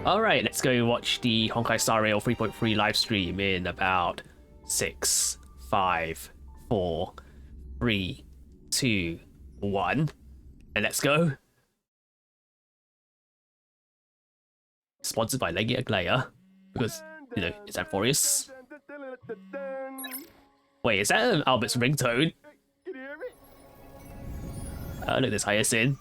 Alright, let's go watch the Honkai Star Rail 3.3 live stream in about 6, 5, 4, 3, 2, 1. And let's go. Sponsored by Leggy Aglaya. Because, you know, it's Amphorius. Wait, is that Albert's ringtone? Look, there's Hyacine.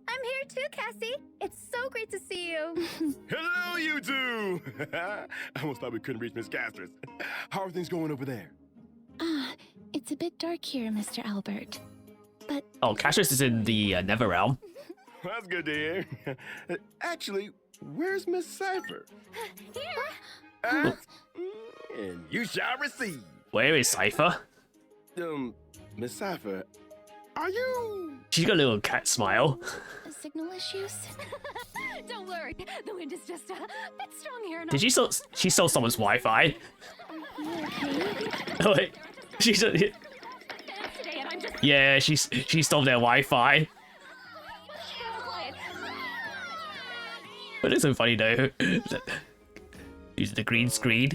I'm here too, Cassie. It's so great to see you. Hello, you two! I almost thought we couldn't reach Miss Casters. How are things going over there? It's a bit dark here, Mr. Albert. But Oh, Cassius is in the Netherrealm. That's good to hear. Actually, where's Miss Cipher? here. And you shall receive. Where is Cipher? Miss Cipher, are you... She's got a little cat smile. Signal issues? Don't worry, the wind is just a bit strong here. Did she stole someone's Wi-Fi? Oh wait, she's yeah, she stole their Wi-Fi. But it's so funny though. Using the green screen.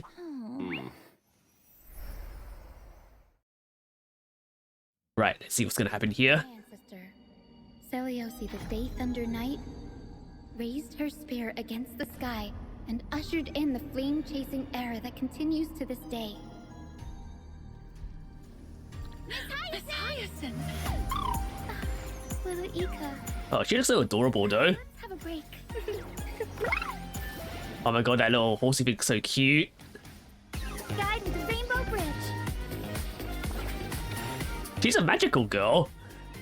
Right, let's see what's gonna happen here. My ancestor, Celiosi the Day Thunder Knight, raised her spear against the sky and ushered in the flame-chasing era that continues to this day. Miss Hyacine! Little Ika, Oh, she looks so adorable though. let's have a break. Oh my god, that little horsey thing's so cute. Guide me to Rainbow Bridge. She's a magical girl.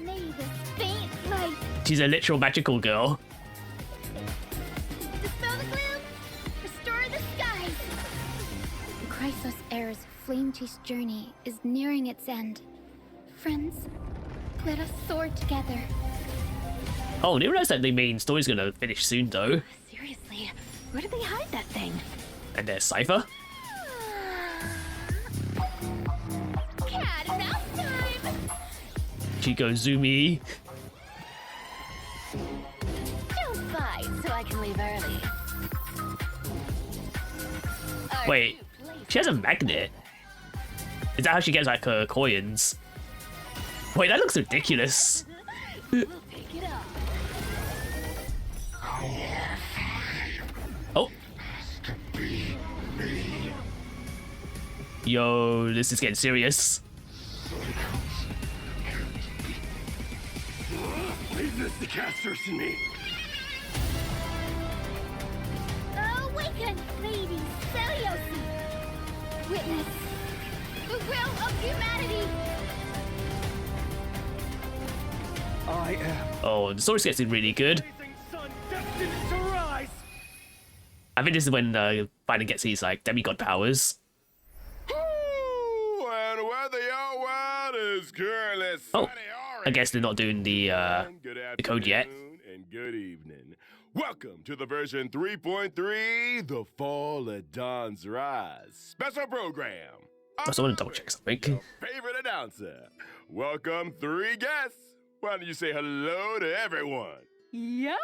May this faint light She's a literal magical girl. dispel the gloom, restore the skies. Chrysos Air's flame-chased journey is nearing its end. Friends, let us soar together. Oh, I didn't realize that the main story's gonna finish soon though. Seriously, where did they hide that thing? And there's Cipher. Cat and mouse time! Chico Zumi. Don't fight so I can leave early. Are Wait, you playful? she has a magnet. Is that how she gets like her coins? Wait, that looks ridiculous. We'll pick it up. Oh. Yo, this is getting serious. Leave this to Casters and me. Awaken, Lady Celiosi! Witness the will of humanity! I am... Oh, the story's getting really good. sun destined to rise. I think this is when Biden gets his like demigod powers. Ooh, and whether your world is currently Oh, sunny I guess they're not doing the good code yet. afternoon and good evening. Welcome to the version 3.3, The Fall of Dawn's Rise special program. I also want to double check something. Favorite announcer. Welcome 3 guests. Why don't you say hello to everyone? Yo!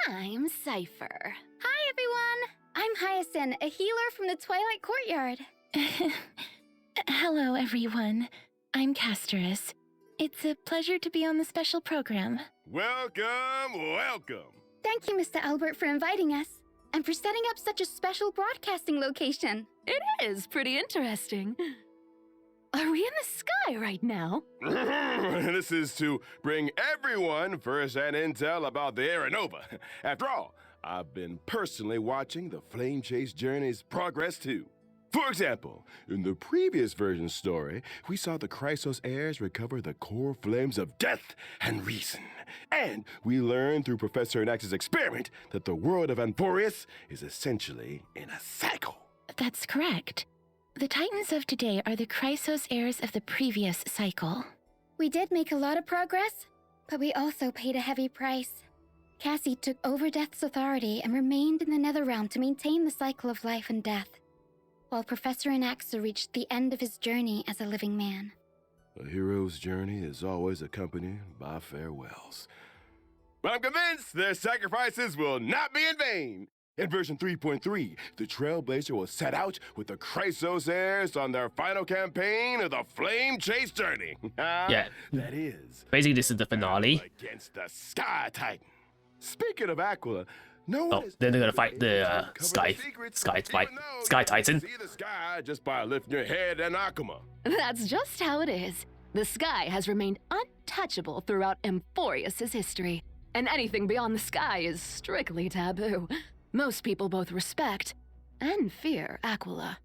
I'm Cipher. Hi, everyone! I'm Hyacine, a healer from the Twilight Courtyard. Hello, everyone. I'm Casterus. It's a pleasure to be on the special program. Welcome, welcome. Thank you, Mr. Albert, for inviting us, and for setting up such a special broadcasting location. It is pretty interesting. Are we in the sky right now? This is to bring everyone first-hand intel about the Aeronova. After all, I've been personally watching the Flame Chase Journey's progress too. For example, in the previous version story, we saw the Chrysos heirs recover the core flames of death and reason. And we learned through Professor Anax's experiment that the world of Amphorius is essentially in a cycle. That's correct. The Titans of today are the Chrysos heirs of the previous cycle. We did make a lot of progress, but we also paid a heavy price. Cassie took over Death's authority and remained in the Netherrealm to maintain the cycle of life and death, while Professor Anaxa reached the end of his journey as a living man. A hero's journey is always accompanied by farewells. But I'm convinced their sacrifices will not be in vain. In version 3.3, the Trailblazer will set out with the Chrysos heirs on their final campaign of the Flame Chase journey. Yeah. That is, Basically, this is the finale. against the Sky Titan. Speaking of Aquila, no Oh, one is then they're gonna fight the able to uncover Sky secrets, Sky even fight though Sky you can Titan. See the sky just by lifting your head and Akuma. That's just how it is. The sky has remained untouchable throughout Amphorius' history, and anything beyond the sky is strictly taboo. Most people both respect and fear Aquila.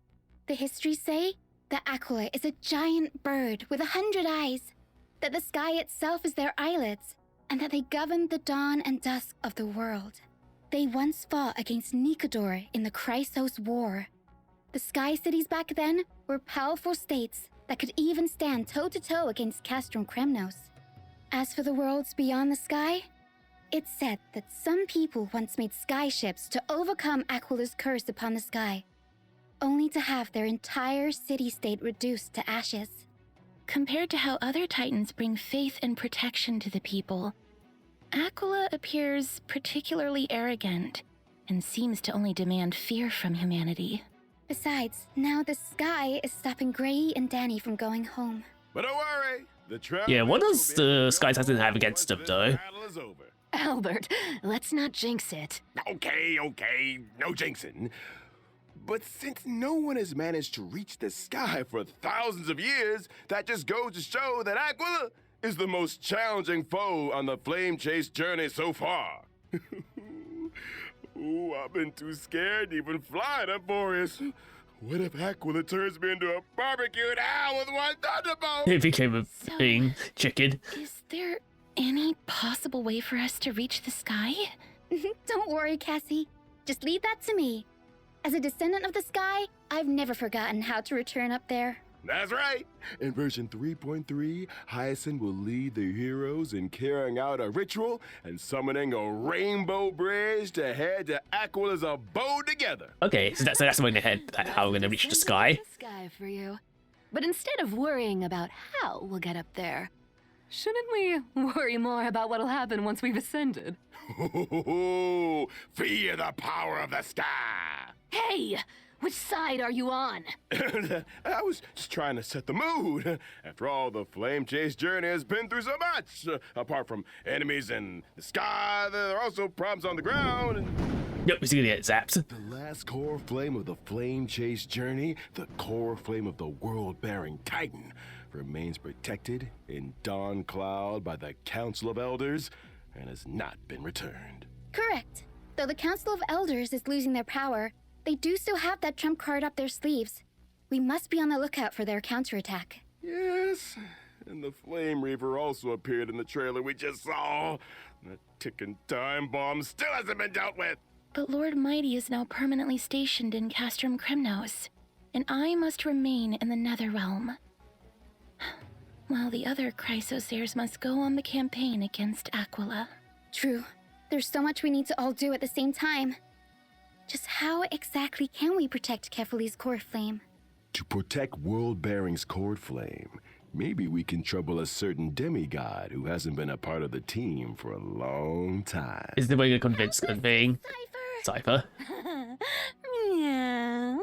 The histories say that Aquila is a giant bird with 100 eyes, that the sky itself is their eyelids, and that they govern the dawn and dusk of the world. They once fought against Nikodor in the Chrysos War. The Sky Cities back then were powerful states that could even stand toe-to-toe against Castrum Kremnos. As for the worlds beyond the sky, it's said that some people once made skyships to overcome Aquila's curse upon the sky, only to have their entire city-state reduced to ashes. Compared to how other Titans bring faith and protection to the people, Aquila appears particularly arrogant and seems to only demand fear from humanity. Besides, now the sky is stopping Gray and Danny from going home. But don't worry, the Trailblazer Yeah, what does will be the able to Sky Titan go have against once them, this though? battle is over. Albert, let's not jinx it. Okay, no jinxing. But since no one has managed to reach the sky for thousands of years, that just goes to show that Aquila is the most challenging foe on the Flame Chase journey so far. Ooh, I've been too scared to even fly to Boreas. What if Aquila turns me into a barbecued owl with one thunderbolt? It became a thing. Chicken. Is there any possible way for us to reach the sky? Don't worry, Cassie. Just leave that to me. As a descendant of the sky, I've never forgotten how to return up there. That's right. In version 3.3, Hyacine will lead the heroes in carrying out a ritual and summoning a rainbow bridge to head to Aquila's abode together. Okay, so that's when ahead. How we're gonna reach the sky. The sky for you. But instead of worrying about how we'll get up there, shouldn't we worry more about what'll happen once we've ascended? Fear the power of the sky. Hey! Which side are you on? I was just trying to set the mood. After all, the Flame Chase journey has been through so much. Apart from enemies in the sky, there are also problems on the ground. Yep, he's gonna get zapped. The last core flame of the Flame Chase journey, the core flame of the world-bearing Titan, remains protected in Dawn Cloud by the Council of Elders and has not been returned. Correct. Though the Council of Elders is losing their power, they do still have that trump card up their sleeves. We must be on the lookout for their counterattack. Yes, and the Flame Reaver also appeared in the trailer we just saw. That ticking time bomb still hasn't been dealt with. But Lord Mighty is now permanently stationed in Castrum Kremnos, and I must remain in the Netherrealm. While the other Chrysos heirs must go on the campaign against Aquila. True. There's so much we need to all do at the same time. Just how exactly can we protect Kefali's core flame? To protect World-Bearing's cord flame, maybe we can trouble a certain demigod who hasn't been a part of the team for a long time. Is the way to convince the thing? Cipher. Yeah.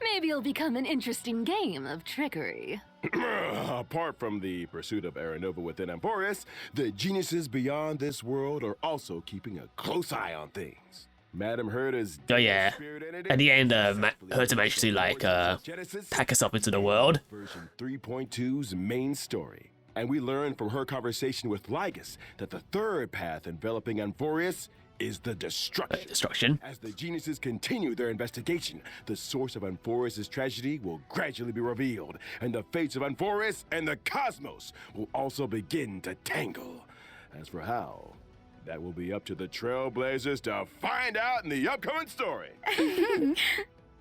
Maybe it'll become an interesting game of trickery. Apart from the pursuit of Aranova within Amphorius, the geniuses beyond this world are also keeping a close eye on things. Madam Herta's Oh yeah. spirit entity At the end, successfully Herta managed to like Genesis pack us up into the world. version 3.2's main story. And we learned from her conversation with Lygus that the third path enveloping Amphorius is the destruction. Destruction. As the geniuses continue their investigation, the source of Amphorius' tragedy will gradually be revealed, and the fates of Amphorius and the cosmos will also begin to tangle. As for how, that will be up to the Trailblazers to find out in the upcoming story.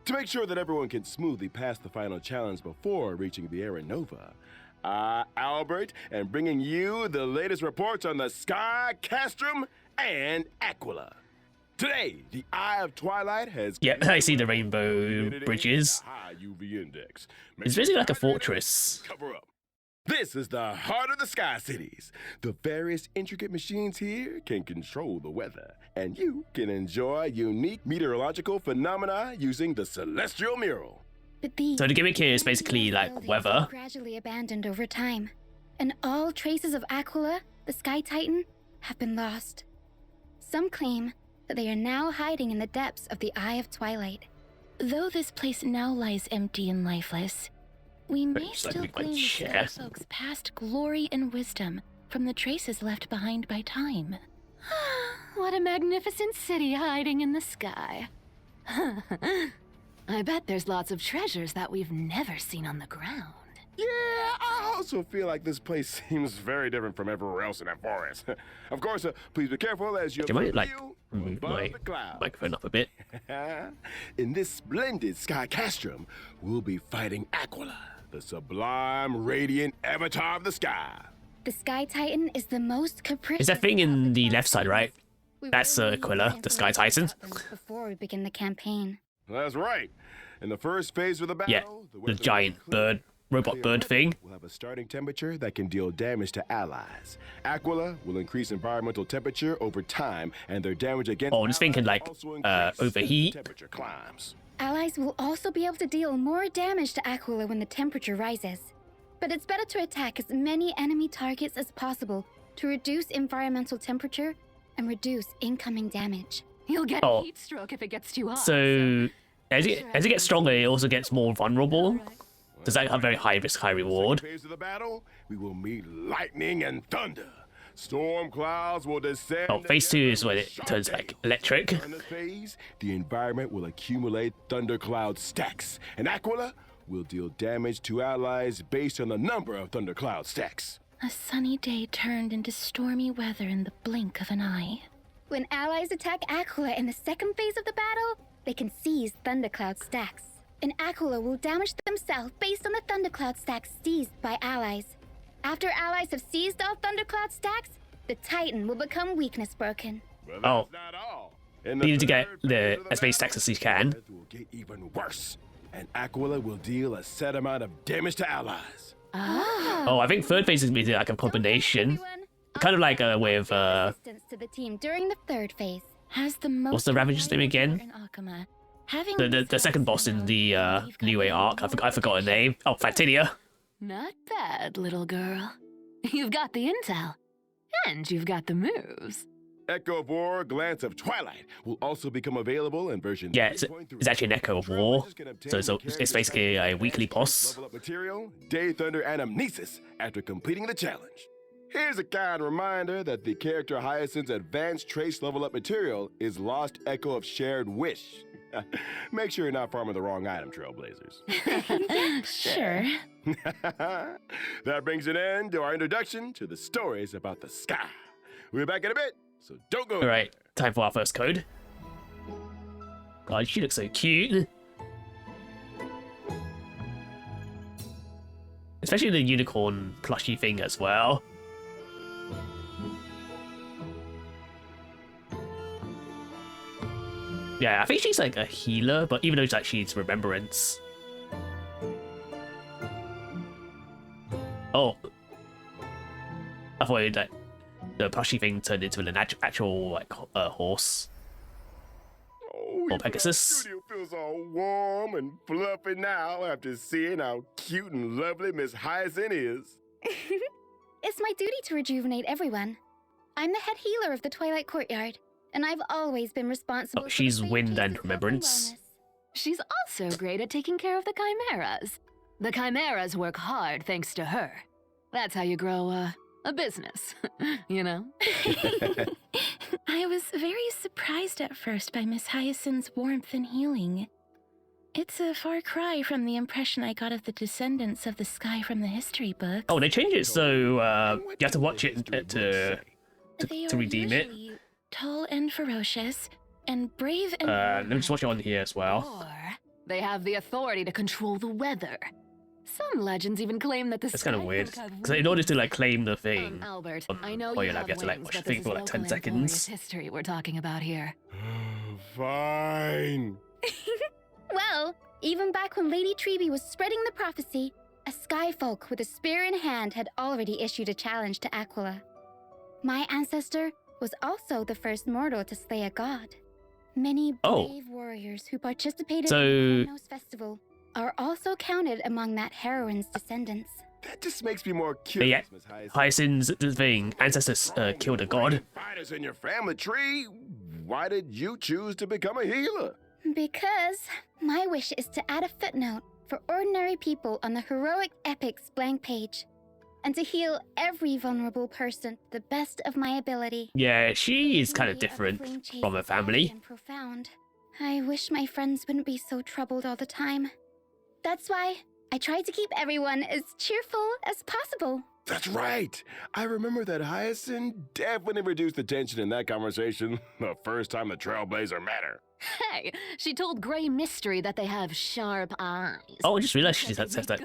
To make sure that everyone can smoothly pass the final challenge before reaching the Aranova, Albert, and bringing you the latest reports on the Sky, Castrum, and Aquila. Today, the Eye of Twilight has... Yep, I see the rainbow bridges. High UV index. It's basically like a fortress. Cover up. This is the heart of the Sky Cities. The various intricate machines here can control the weather, and you can enjoy unique meteorological phenomena using the Celestial Mural. But these So the gimmick here is basically like buildings weather. were gradually abandoned over time, and all traces of Aquila, the Sky Titan, have been lost. Some claim that they are now hiding in the depths of the Eye of Twilight. Though this place now lies empty and lifeless, we may It's like still we might glean the share. Sky Folks' past glory and wisdom from the traces left behind by time. What a magnificent city hiding in the sky. I bet there's lots of treasures that we've never seen on the ground. Yeah, I also feel like this place seems very different from everywhere else in that forest. Of course, please be careful as you I might like view move above my the clouds. microphone up a bit. In this splendid sky castrum, we'll be fighting Aquila, the sublime, radiant avatar of the sky. The Sky Titan is the most capricious. Is that thing in the left side, right? We That's really need Aquila, more the Sky information Titan. about them before we begin the campaign. That's right. In the first phase of the battle, Yeah, the weather giant will be clear. robot Clear bird weather thing. will have a starting temperature that can deal damage to allies. Aquila will increase environmental temperature over time, and their damage against Oh, this thing can, allies like, also increase as the overheat. temperature climbs. Allies will also be able to deal more damage to Aquila when the temperature rises. But it's better to attack as many enemy targets as possible to reduce environmental temperature and reduce incoming damage. You'll get Oh. a heat stroke if it gets too hot. So as it gets stronger, it also gets more vulnerable. Does that have very high risk, high reward? Second phase of the battle, we will meet lightning and thunder. Storm clouds will descend. Oh, phase 2 is when it against turns sharp like gales. electric. In this phase, the environment will accumulate thundercloud stacks, and Aquila will deal damage to allies based on the number of thundercloud stacks. A sunny day turned into stormy weather in the blink of an eye. When allies attack Aquila in the second phase of the battle, they can seize Thundercloud stacks. And Aquila will damage themselves based on the Thundercloud stacks seized by allies. After allies have seized all Thundercloud stacks, the Titan will become weakness broken. But Oh. that's not all. In the You need to get third the phase of as many battle, stacks as you can. it will get even worse, and Aquila will deal a set amount of damage to allies. Oh, I think third phase is maybe like a combination. Kind of like with Assistance to the team during the third phase. Has the most What's the Ravager's name again? in Akama, having the second boss in the New Way arc. I forgot her name. Oh, Factinia. Not bad, little girl. You've got the intel. And you've got the moves. Echo of War, Glance of Twilight will also become available in version Yeah, it's 3.3. actually an Echo of War. Trailblazers can obtain So it's characters basically a such weekly as boss. Level up material, Day Thunder, and Amnesis after completing the challenge. Here's a kind reminder that the character Hyacine's advanced trace level up material is Lost Echo of Shared Wish. Make sure you're not farming the wrong item, Trailblazers. Sure. That brings an end to our introduction to the stories about the sky. We'll be back in a bit, so don't go. All right, time for our first code. God, she looks so cute. Especially the unicorn plushy thing as well. Yeah, I think she's like a healer, but even though it's actually it's remembrance. Oh. I thought that the plushy thing turned into an actual like horse. Oh, Or Pegasus. Studio feels all warm and fluffy now after seeing how cute and lovely Miss Hyacine is. It's my duty to rejuvenate everyone. I'm the head healer of the Twilight Courtyard, and I've always been responsible Oh, for she's the wind Flame and Chase's health remembrance. wellness. She's also great at taking care of the chimeras. The chimeras work hard thanks to her. That's how you grow a business, you know? I was very surprised at first by Miss Hyacine's warmth and healing. It's a far cry from the impression I got of the descendants of the sky from the history books. Oh, they changed it so you have to watch it to They to are redeem it. usually tall and ferocious, and brave and Let me just watch it on here as well. Or they have the authority to control the weather. Some legends even claim that the It's kind of sky weird. folk have Because in order to like claim the thing, Albert, on I know Toy you Lab, have you have to like wings, watch the but thing this for is like 10 local and glorious seconds. history we're talking about here. Fine. Well, even back when Lady Treby was spreading the prophecy, a skyfolk with a spear in hand had already issued a challenge to Aquila. My ancestor was also the first mortal to slay a god. Many brave warriors who participated in the Kremnos festival are also counted among that heroine's descendants. That just makes me more curious, Miss Hyacine's thing. Ancestors killed a god. Fighters in your family tree. Why did you choose to become a healer? Because my wish is to add a footnote for ordinary people on the heroic epics blank page, and to heal every vulnerable person to the best of my ability. Yeah, she is kind of different from her family. And profound. I wish my friends wouldn't be so troubled all the time. That's why I try to keep everyone as cheerful as possible. That's right. I remember that Hyacine definitely reduced the tension in that conversation the first time the Trailblazer met her. Hey, she told Grey Mystery that they have sharp eyes. Oh, I just realized she has that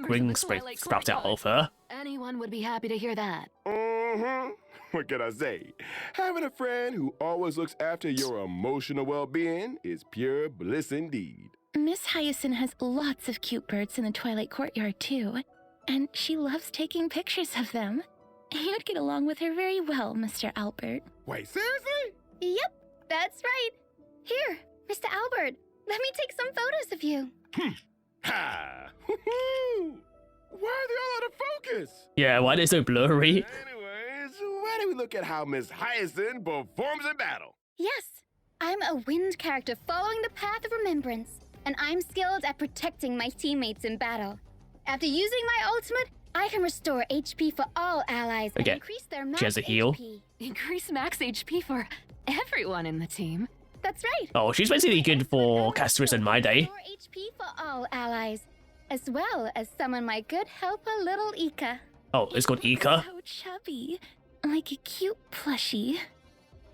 ring sprout out of her. Anyone would be happy to hear that. Mm-hmm. What can I say? Having a friend who always looks after your emotional well-being is pure bliss indeed. Miss Hyacine has lots of cute birds in the Twilight Courtyard, too. And she loves taking pictures of them. You'd get along with her very well, Mr. Albert. Wait, seriously? Yep, that's right. Here, Mr. Albert, let me take some photos of you. Ha! Woohoo! Why are they all out of focus? Yeah, why are they so blurry? Anyways, why don't we look at how Miss Hyacine performs in battle? Yes, I'm a wind character following the path of remembrance, and I'm skilled at protecting my teammates in battle. After using my ultimate, I can restore HP for all allies and increase their max she has a heal. HP. Increase max HP for everyone in the team. That's right. Oh, she's basically good for casters in my day. Restore HP for all allies, as well as summon my good helper, little Ika. Oh, it's called Ika. So chubby, like a cute plushie.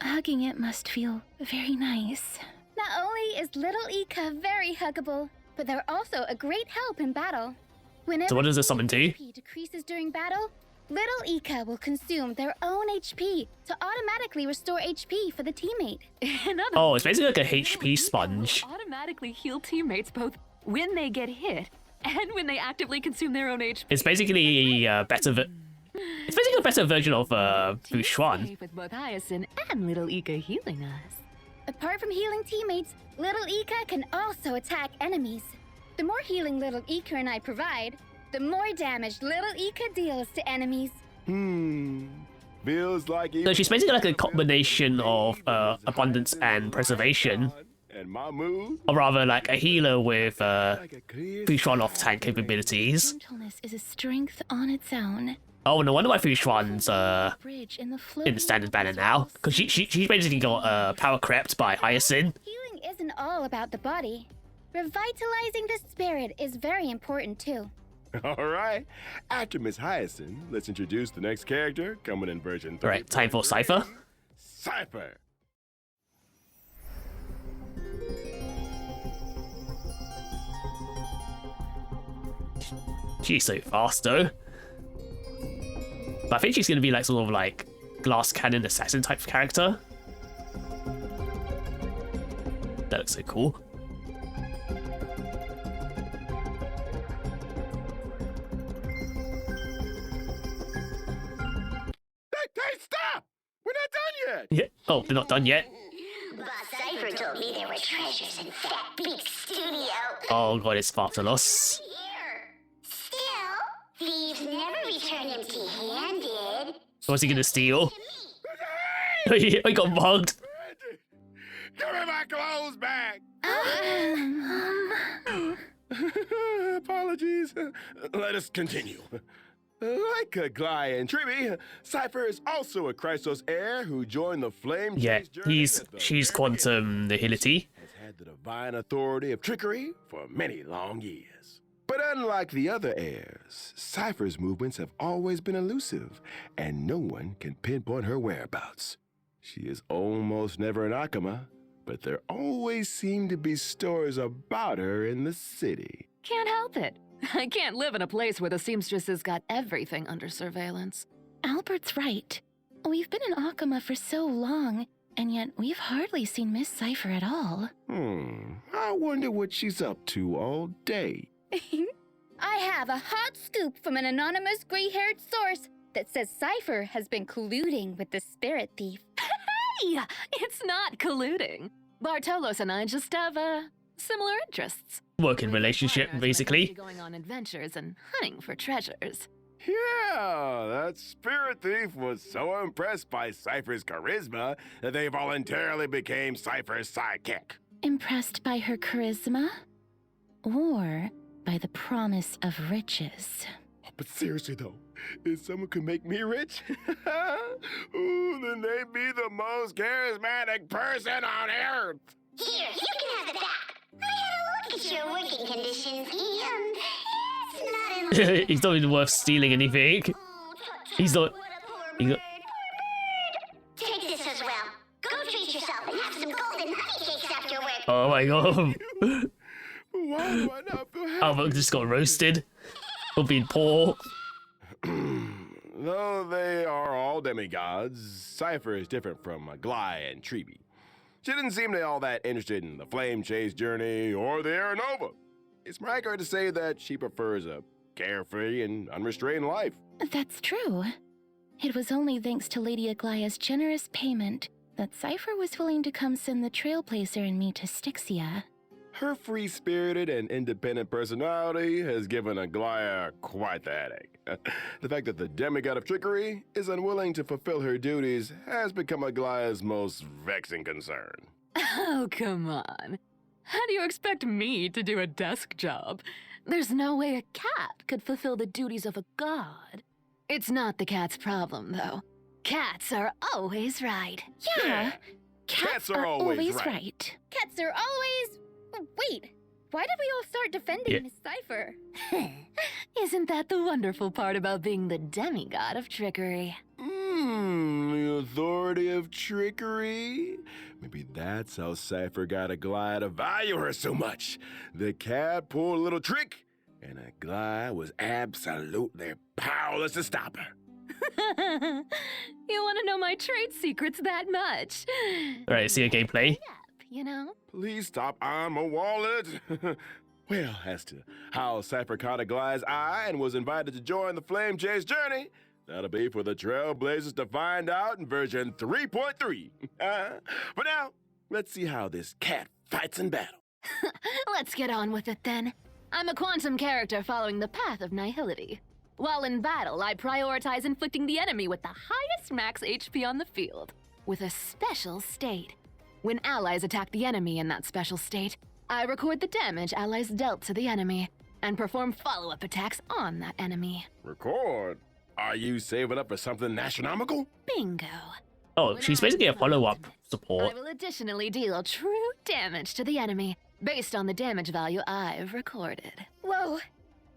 Hugging it must feel very nice. Not only is little Ika very huggable, but they're also a great help in battle. Whenever So what does this summon do? HP decreases during battle, little Ika will consume their own HP to automatically restore HP for the teammate. Oh, it's basically like a HP sponge. Automatically heal teammates both when they get hit and when they actively consume their own HP. It's basically a better it's basically a better version of Fushuan. With both Hyacine and little Ika healing us. Apart from healing teammates, little Ika can also attack enemies. The more healing little Ika and I provide, the more damage little Ika deals to enemies. Feels like So she's basically like a combination of abundance and preservation. And my mood, Or rather like a healer with Fushuan off-tank capabilities. Gentleness is a strength on its own. Oh, no wonder why Fushuan's Bridge in the in the standard banner now. Because she's basically got power crept by Hyacine. Healing isn't all about the body. Revitalizing the spirit is very important too. all right. After Miss Hyacine, let's introduce the next character coming in version 3. Alright, time for Cipher. Cipher. She's so fast though. But I think she's gonna be like sort of like glass cannon assassin type of character. That looks so cool. Hey, stop! We're not done yet! Yeah. Oh, they're not done yet. Boss Cipher told me there were treasures in that big studio. Oh god, it's Spartalos. Here. Still, thieves never return empty-handed. What's he gonna steal? He got mugged. Give me my clothes back! Apologies. Let us continue. Like Glai and Triby, Cipher is also a Chrysos heir who joined the Flame Yeah, Chase journey at the she's very quantum nihility. has had the divine authority of trickery for many long years. But unlike the other heirs, Cipher's movements have always been elusive, and no one can pinpoint her whereabouts. She is almost never in Akama, but there always seem to be stories about her in the city. Can't help it. I can't live in a place where the seamstress has got everything under surveillance. Albert's right. We've been in Akama for so long, and yet we've hardly seen Miss Cipher at all. I wonder what she's up to all day. I have a hot scoop from an anonymous gray-haired source that says Cipher has been colluding with the spirit thief. Hey, it's not colluding. Bartolos and I just have similar interests. Working relationship, Partners when it comes to basically. going on adventures and hunting for treasures. Yeah, that spirit thief was so impressed by Cipher's charisma that they voluntarily became Cipher's sidekick. Impressed by her charisma? Or by the promise of riches? But seriously though, if someone could make me rich, ooh, then they'd be the most charismatic person on earth. Here, you can have it back. I had a look at your working conditions, and it's not in He's not even worth stealing anything. He's not. What a poor He's bird. not. Take this as well. Go treat yourself and have some golden honey cakes after work. Oh my god. Why do I not feel happy? Albert just got roasted for being poor. Though they are all demigods, Cipher is different from Glai and Treeby. She didn't seem to be all that interested in the flame chase journey or the Aeronova. It's more accurate to say that she prefers a carefree and unrestrained life. That's true. It was only thanks to Lady Aglaya's generous payment that Cipher was willing to come send the Trailblazer and me to Styxia. Her free-spirited and independent personality has given Aglaya quite the headache. The fact that the demigod of trickery is unwilling to fulfill her duties has become Aglaya's most vexing concern. Oh, come on. How do you expect me to do a desk job? There's no way a cat could fulfill the duties of a god. It's not the cat's problem, though. Cats are always right. Yeah, cats are always right. Cats are always... Wait, why did we all start defending Yeah. Miss Cipher? Isn't that the wonderful part about being the demigod of trickery? The authority of trickery? Maybe that's how Cipher got Aglaya to value her so much. The cat pulled a little trick, and Aglaya was absolutely powerless to stop her. You want to know my trade secrets that much? Alright, see a gameplay. Yep, you know? Please stop on my wallet. Well, as to how Cipher caught Aglaya's eye and was invited to join the Flame Chase journey, that'll be for the Trailblazers to find out in version 3.3. For now, let's see how this cat fights in battle. Let's get on with it then. I'm a quantum character following the path of nihility. While in battle, I prioritize inflicting the enemy with the highest max HP on the field, with a special state. When allies attack the enemy in that special state, I record the damage allies dealt to the enemy, and perform follow-up attacks on that enemy. Record? Are you saving up for something astronomical? Bingo. Oh, she's basically a follow-up support. I will additionally deal true damage to the enemy, based on the damage value I've recorded. Whoa,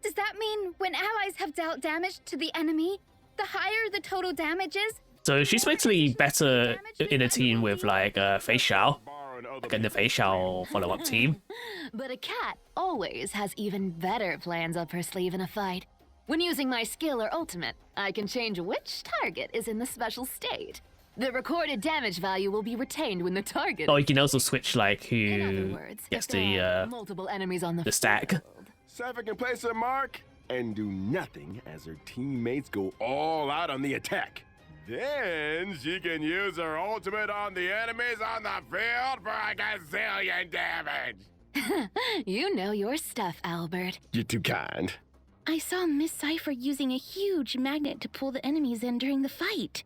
does that mean when allies have dealt damage to the enemy, the higher the total damage is? So she's basically better in a team with like Fei Xiao, like in the Fei Xiao follow-up team. But a cat always has even better plans up her sleeve in a fight. When using my skill or ultimate, I can change which target is in the special state. The recorded damage value will be retained when the target... Oh, you can also switch like In other who words, gets if there are the multiple enemies on the stack. field. Cipher can place her mark and do nothing as her teammates go all out on the attack. Then she can use her ultimate on the enemies on the field for a gazillion damage. You know your stuff, Albert. You're too kind. I saw Miss Cipher using a huge magnet to pull the enemies in during the fight.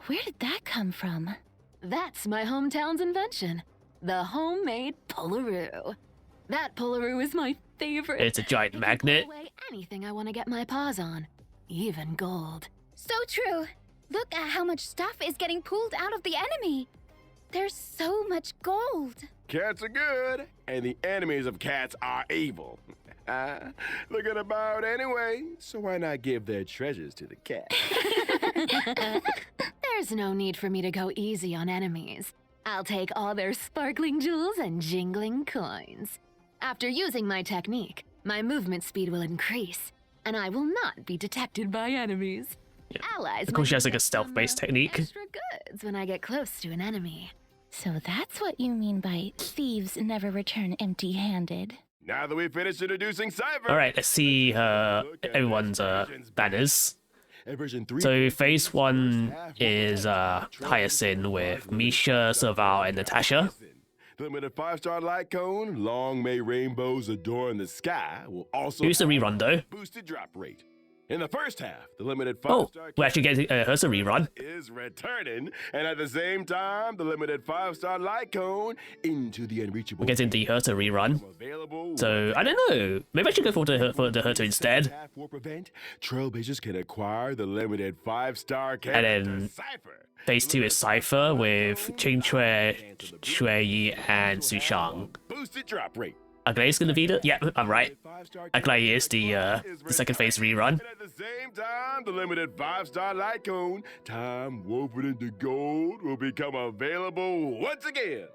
Where did that come from? That's my hometown's invention. The homemade Polaroo. That Polaroo is my favorite. It's a giant It can magnet. pull away anything I want to get my paws on. Even gold. So true. Look at how much stuff is getting pulled out of the enemy. There's so much gold. Cats are good, and the enemies of cats are evil. Looking about anyway, so why not give their treasures to the cat? There's no need for me to go easy on enemies. I'll take all their sparkling jewels and jingling coins. After using my technique, my movement speed will increase, and I will not be detected by enemies. Yeah. Allies Of course, she has might like a get some, stealth-based technique. Extra goods when I get close to an enemy. So that's what you mean by thieves never return empty-handed. Now that we've finished introducing Cipher. All right, let's see everyone's banners. And version So phase 1 is Hyacine with Misha, Serval, and Natasha. The limited 5-star light cone, long may rainbows adorn the sky, will also Here's the have rerun though. boosted drop rate. In the first half, the limited Oh, 5-star we're actually getting here's a rerun. is returning, and at the same time, the limited 5-star light cone into the unreachable. We're getting the Herta rerun. Available. So I don't know. Maybe I should go for the Herta instead. Half warp event, Trailblazers can acquire the limited 5-star And character then Cipher. phase 2 is Cipher with Qing Chui, Xue Yi, and Su Shang. Boosted drop rate. Aglae's gonna be the I'm right. Aglae is the second phase rerun. And at the same time, the limited 5-star light cone, time woven into gold, will become available once again.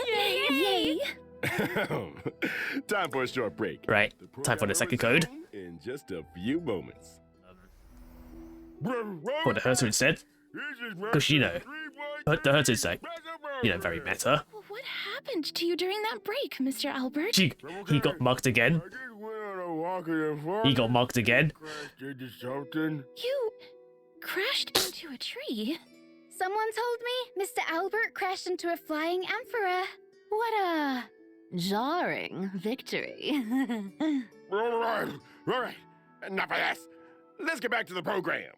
Yay! Time for a short break. Right. Time for the second code. In just a few moments. For the Herta instead. Because the Herta is like, very meta. Well, what happened to you during that break, Mr. Albert? He got mugged again. He got mugged again. You crashed into a tree. Someone told me Mr. Albert crashed into a flying amphora. What a... Jarring victory. All right. Enough of this. Let's get back to the program.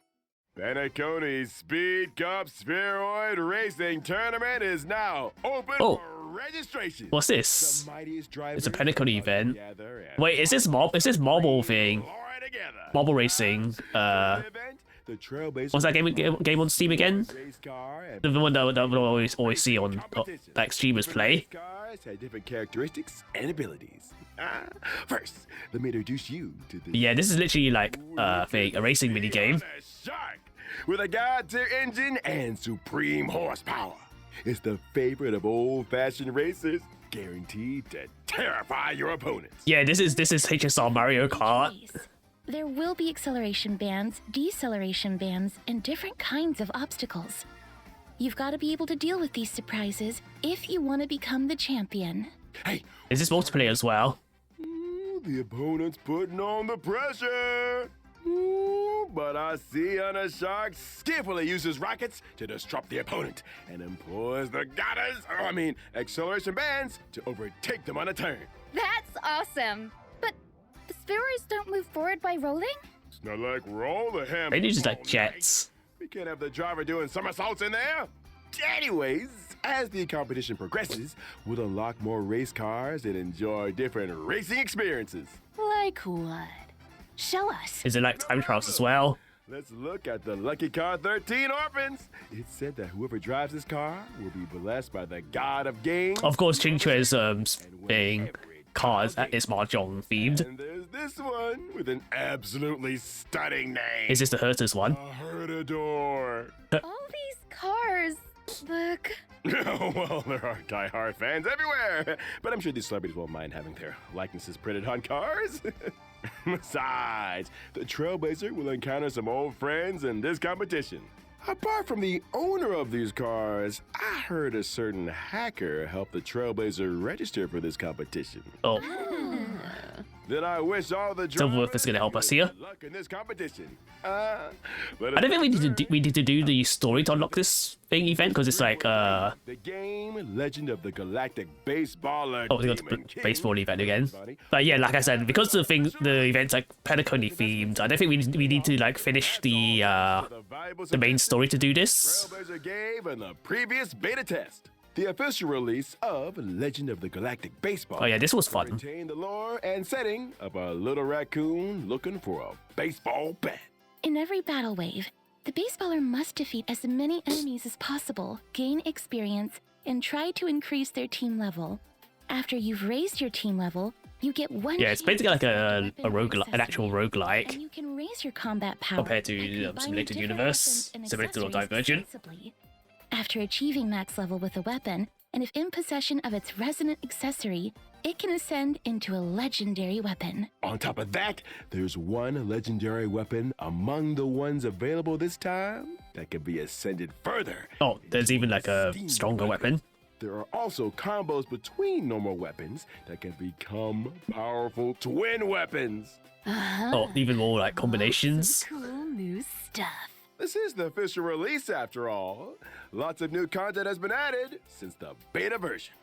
Penacony's Speed Cup Spheroid Racing Tournament is now open for registration. What's this? The mightiest It's drivers a Penacony event. together and Wait, is this marble thing? fly together. Marble racing. The Trailblazer What's that game on Steam again? race car and The one that we always see on like streamers play. race cars have different characteristics and abilities. First, let me introduce you to the Yeah, this is literally like a racing mini game. Shark with a god-tier engine and supreme horsepower. It's the favorite of old-fashioned racers, guaranteed to terrify your opponents. Yeah, this is HSR Mario Kart. Jeez. There will be acceleration bands, deceleration bands, and different kinds of obstacles. You've got to be able to deal with these surprises if you want to become the champion. Hey, Is this multiplayer as well? the opponent's putting on the pressure. Ooh, but I see Shark skillfully uses rockets to disrupt the opponent and employs the acceleration bands to overtake them on a turn. That's awesome. But the spheroids don't move forward by rolling? It's not like roll the ham. Maybe just like jets. We can't have the driver doing somersaults in there. Anyways, as the competition progresses, we'll unlock more race cars and enjoy different racing experiences. Like what? Show us. Is it like time trials as well? Let's look at the Lucky Car 13 Orphans. It's said that whoever drives this car will be blessed by the god of games. Of course, Qing Chui's being cars is mahjong themed. And there's this one with an absolutely stunning name. Is this the Herta's one? A Herdador. All these cars. Look. Well, there are die-hard fans everywhere, but I'm sure these celebrities won't mind having their likenesses printed on cars. Besides, the Trailblazer will encounter some old friends in this competition. Apart from the owner of these cars, I heard a certain hacker helped the Trailblazer register for this competition. Oh, Then I wish all the Silverworth is gonna help us here. good luck in this competition. I don't think we need to do the story to unlock this event because it's like the game Legend of the Galactic Baseballer. we got the baseball event again. But yeah, like I said, because the event's like Penacony themed, I don't think we need to like finish the main story to do this. Trailblazer gave in the previous beta test. The official release of Legend of the Galactic Baseball. Oh yeah, this was fun. Retain the lore and setting of a little raccoon looking for a baseball bat. In every battle wave, the baseballer must defeat as many enemies as possible, gain experience, and try to increase their team level. After you've raised your team level, you get one. Yeah, it's basically like an actual and roguelike you can raise your combat power compared to by combining Simulated different Universe, weapons and Simulated or accessories Divergent. sensibly. After achieving max level with a weapon, and if in possession of its resonant accessory, it can ascend into a legendary weapon. On top of that, there's one legendary weapon among the ones available this time that can be ascended further. Oh, there's even like a stronger weapon. there are also combos between normal weapons that can become powerful twin weapons. Oh, even more like combinations. Cool new stuff. This is the official release after all. Lots of new content has been added since the beta version.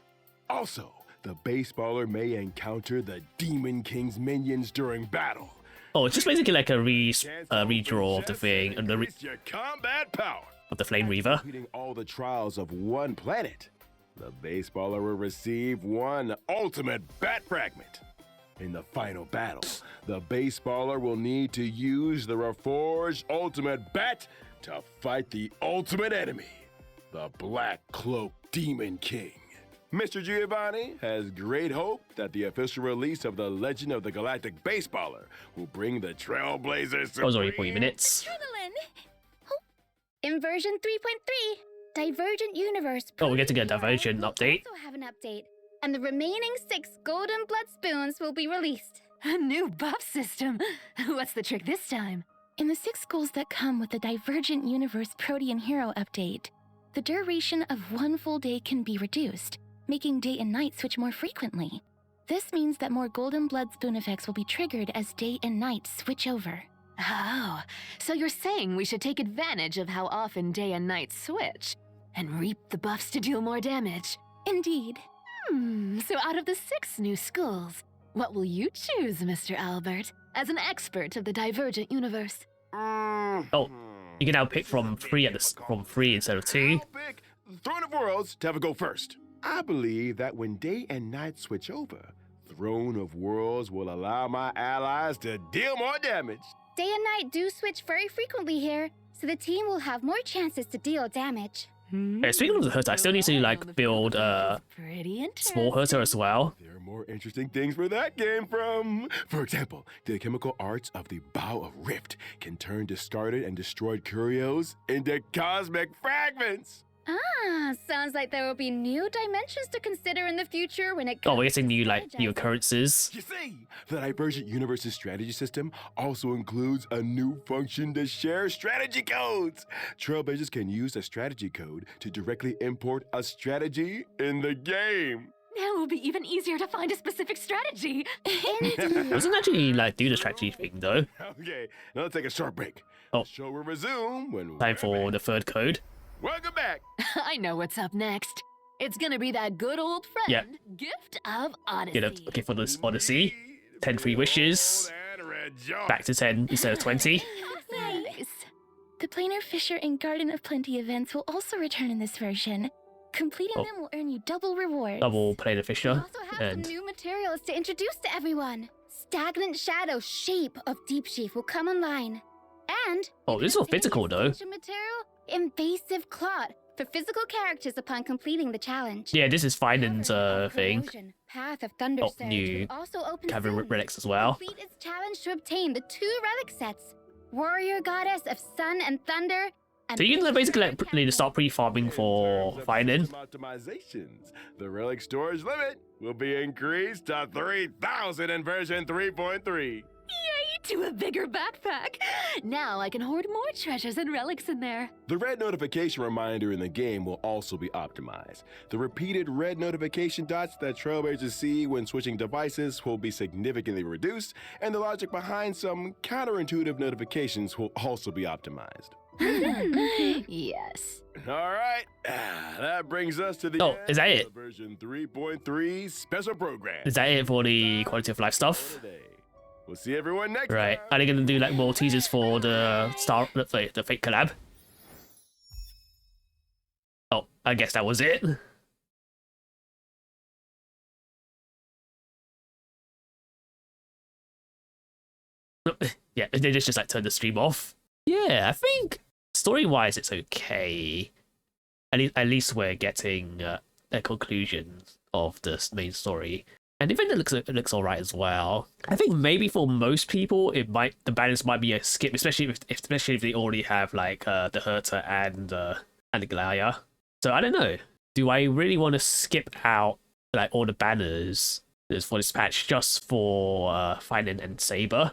Also, the baseballer may encounter the Demon King's minions during battle. Oh, it's just basically like a redraw of the thing and your combat power. of the Flame Reaver. Completing all the trials of one planet, the baseballer will receive one ultimate bat fragment. In the final battle, the baseballer will need to use the reforged ultimate bat to fight the ultimate enemy, the Black Cloak Demon King. Mr. Giovanni has great hope that the official release of the Legend of the Galactic Baseballer will bring the Trailblazers. That was only 40 minutes. In version 3.3, Divergent Universe. Oh, we're getting a Divergent update. Also have an update, and the remaining 6 golden blood spoons will be released. A new buff system. What's the trick this time? In the 6 schools that come with the Divergent Universe Protean Hero update, the duration of one full day can be reduced, making day and night switch more frequently. This means that more golden blood spoon effects will be triggered as day and night switch over. Oh, so you're saying we should take advantage of how often day and night switch and reap the buffs to deal more damage. Indeed. So out of the 6 new schools, what will you choose, Mr. Albert, as an expert of the Divergent Universe? Oh, you can now pick from 3 from 3 instead of 2. I'll pick Throne of Worlds to have a go first. I believe that when day and night switch over, Throne of Worlds will allow my allies to deal more damage. Day and night do switch very frequently here, so the team will have more chances to deal damage. Speaking of the Herta, I still need to like build Pretty small Herta as well. There are more interesting things where that came from. For example, the chemical arts of the Bow of Rift can turn discarded and destroyed curios into cosmic fragments. Ah, sounds like there will be new dimensions to consider in the future when it Oh, comes we're getting new to like new strategizing. occurrences. You see, the Divergent Universe's strategy system also includes a new function to share strategy codes. Trailblazers can use a strategy code to directly import a strategy in the game. Now it will be even easier to find a specific strategy. It doesn't actually like do the strategy thing though. Okay, now let's take a short break. Oh. The show will resume when Time we're for back. the 3rd code. Welcome back. I know what's up next. It's gonna be that good old friend, Yeah. Gift of Odyssey. Get okay for this Odyssey. 10 free wishes. And red jaw. Back to 10 instead of 20. Nice. The Planar Fisher and Garden of Plenty events will also return in this version. Completing Oh. them will earn you double rewards. Double Planar We Fisher. also have And some new materials to introduce to everyone. Stagnant Shadow Shape of Deep Sheaf will come online. And oh, this is all physical though. expansion material, Invasive Clot, for physical characters upon completing the challenge. Yeah, this is Finance Cavern of thing. Corrosion, Path of Thunder Oh, Surge new will also open Cavern soon. relics as well. Complete its challenge to obtain the 2 relic sets, Warrior Goddess of Sun and Thunder. And So you can basically like, Mystic need to start pre-farming for In terms of Finan. system optimizations, the relic storage limit will be increased to 3,000 in version 3.3. To a bigger backpack. Now I can hoard more treasures and relics in there. The red notification reminder in the game will also be optimized. The repeated red notification dots that Trailblazers see when switching devices will be significantly reduced, and the logic behind some counterintuitive notifications will also be optimized. Yes. All right, that brings us to the Oh, end is that of it? the version 3.3 special program. Is that it for the quality of life stuff? Today. We'll see everyone next Right. time. Are they gonna do like more teasers for the the fake collab? Oh, I guess that was it. Yeah, they just like turn the stream off. Yeah, I think story-wise it's okay. At least we're getting a conclusion of the main story. And I think it looks alright as well. I think maybe for most people the balance might be a skip, especially if they already have like the Herta and the Glaya. So I don't know. Do I really want to skip out like all the banners for this patch just for Finan and Saber?